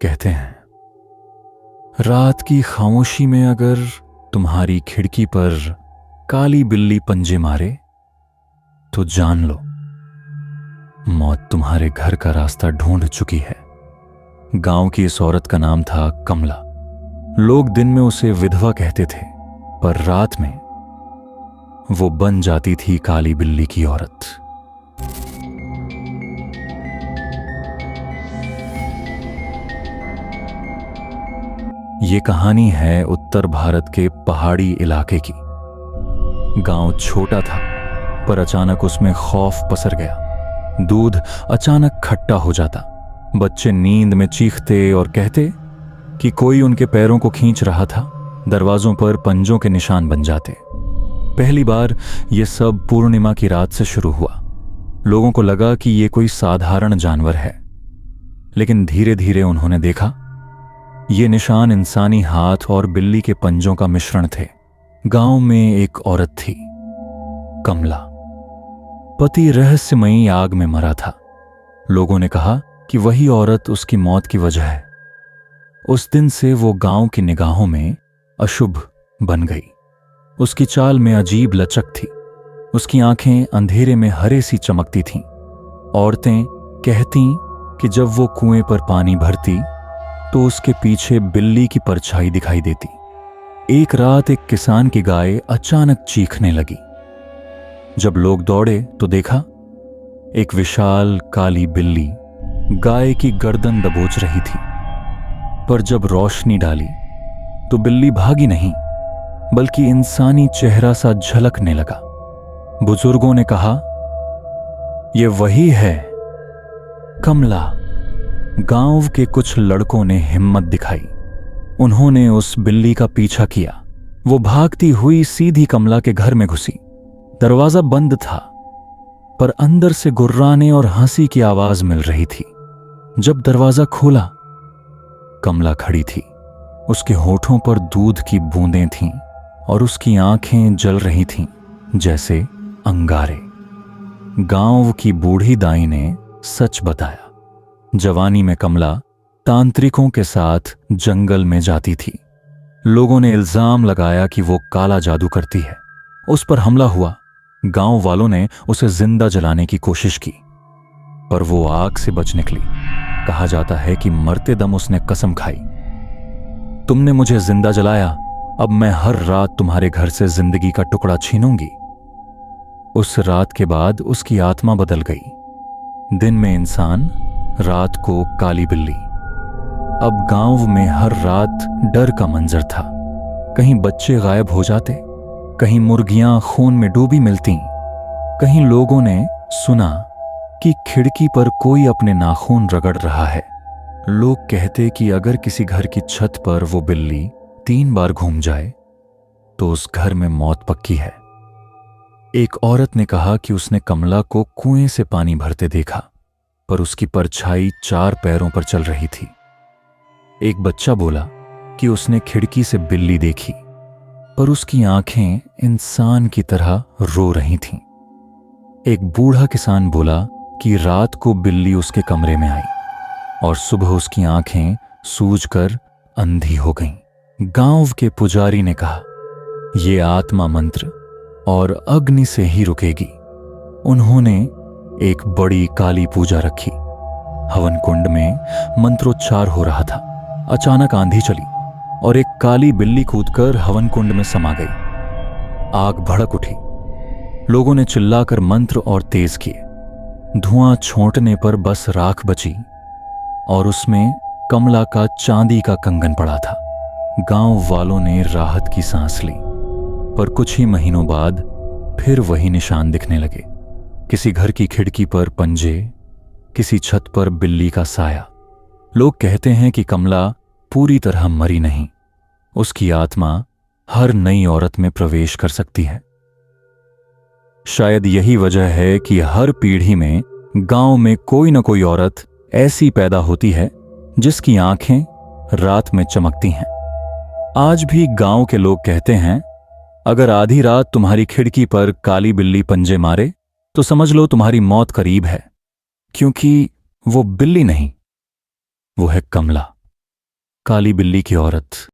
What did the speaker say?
कहते हैं, रात की खामोशी में अगर तुम्हारी खिड़की पर काली बिल्ली पंजे मारे तो जान लो मौत तुम्हारे घर का रास्ता ढूंढ चुकी है। गांव की इस औरत का नाम था कमला। लोग दिन में उसे विधवा कहते थे, पर रात में वो बन जाती थी काली बिल्ली की औरत। ये कहानी है उत्तर भारत के पहाड़ी इलाके की। गांव छोटा था, पर अचानक उसमें खौफ पसर गया। दूध अचानक खट्टा हो जाता, बच्चे नींद में चीखते और कहते कि कोई उनके पैरों को खींच रहा था। दरवाजों पर पंजों के निशान बन जाते। पहली बार यह सब पूर्णिमा की रात से शुरू हुआ। लोगों को लगा कि यह कोई साधारण जानवर है, लेकिन धीरे धीरे उन्होंने देखा ये निशान इंसानी हाथ और बिल्ली के पंजों का मिश्रण थे। गांव में एक औरत थी, कमला। पति रहस्यमयी आग में मरा था। लोगों ने कहा कि वही औरत उसकी मौत की वजह है। उस दिन से वो गांव की निगाहों में अशुभ बन गई। उसकी चाल में अजीब लचक थी। उसकी आंखें अंधेरे में हरे सी चमकती थीं। औरतें कहती कि जब वो कुएं पर पानी भरती तो उसके पीछे बिल्ली की परछाई दिखाई देती। एक रात एक किसान की गाय अचानक चीखने लगी। जब लोग दौड़े तो देखा एक विशाल काली बिल्ली गाय की गर्दन दबोच रही थी। पर जब रोशनी डाली तो बिल्ली भागी नहीं, बल्कि इंसानी चेहरा सा झलकने लगा। बुजुर्गों ने कहा, यह वही है कमला। गांव के कुछ लड़कों ने हिम्मत दिखाई। उन्होंने उस बिल्ली का पीछा किया। वो भागती हुई सीधी कमला के घर में घुसी। दरवाजा बंद था, पर अंदर से गुर्राने और हंसी की आवाज मिल रही थी। जब दरवाजा खोला, कमला खड़ी थी। उसके होठों पर दूध की बूंदें थीं और उसकी आंखें जल रही थीं जैसे अंगारे। गांव की बूढ़ी दाई ने सच बताया। जवानी में कमला तांत्रिकों के साथ जंगल में जाती थी। लोगों ने इल्जाम लगाया कि वो काला जादू करती है। उस पर हमला हुआ। गांव वालों ने उसे जिंदा जलाने की कोशिश की, पर वो आग से बच निकली। कहा जाता है कि मरते दम उसने कसम खाई, तुमने मुझे जिंदा जलाया, अब मैं हर रात तुम्हारे घर से जिंदगी का टुकड़ा छीनूंगी। उस रात के बाद उसकी आत्मा बदल गई। दिन में इंसान, रात को काली बिल्ली। अब गांव में हर रात डर का मंजर था। कहीं बच्चे गायब हो जाते, कहीं मुर्गियां खून में डूबी मिलती, कहीं लोगों ने सुना कि खिड़की पर कोई अपने नाखून रगड़ रहा है। लोग कहते कि अगर किसी घर की छत पर वो बिल्ली 3 बार घूम जाए तो उस घर में मौत पक्की है। एक औरत ने कहा कि उसने कमला को कुएं से पानी भरते देखा, पर उसकी परछाई 4 पैरों पर चल रही थी। एक बच्चा बोला कि उसने खिड़की से बिल्ली देखी, पर उसकी आंखें इंसान की तरह रो रही थीं। एक बूढ़ा किसान बोला कि रात को बिल्ली उसके कमरे में आई और सुबह उसकी आंखें सूजकर अंधी हो गईं। गांव के पुजारी ने कहा, यह आत्मा मंत्र और अग्नि से ही रुकेगी। उन्होंने एक बड़ी काली पूजा रखी। हवन कुंड में मंत्रोच्चार हो रहा था। अचानक आंधी चली और एक काली बिल्ली कूदकर हवन कुंड में समा गई। आग भड़क उठी। लोगों ने चिल्लाकर मंत्र और तेज किए। धुआं छोंटने पर बस राख बची और उसमें कमला का चांदी का कंगन पड़ा था। गांव वालों ने राहत की सांस ली, पर कुछ ही महीनों बाद फिर वही निशान दिखने लगे। किसी घर की खिड़की पर पंजे, किसी छत पर बिल्ली का साया। लोग कहते हैं कि कमला पूरी तरह मरी नहीं। उसकी आत्मा हर नई औरत में प्रवेश कर सकती है। शायद यही वजह है कि हर पीढ़ी में गांव में कोई न कोई औरत ऐसी पैदा होती है जिसकी आंखें रात में चमकती हैं। आज भी गांव के लोग कहते हैं, अगर आधी रात तुम्हारी खिड़की पर काली बिल्ली पंजे मारे तो समझ लो तुम्हारी मौत करीब है, क्योंकि वो बिल्ली नहीं, वो है कमला। काली बिल्ली की औरत।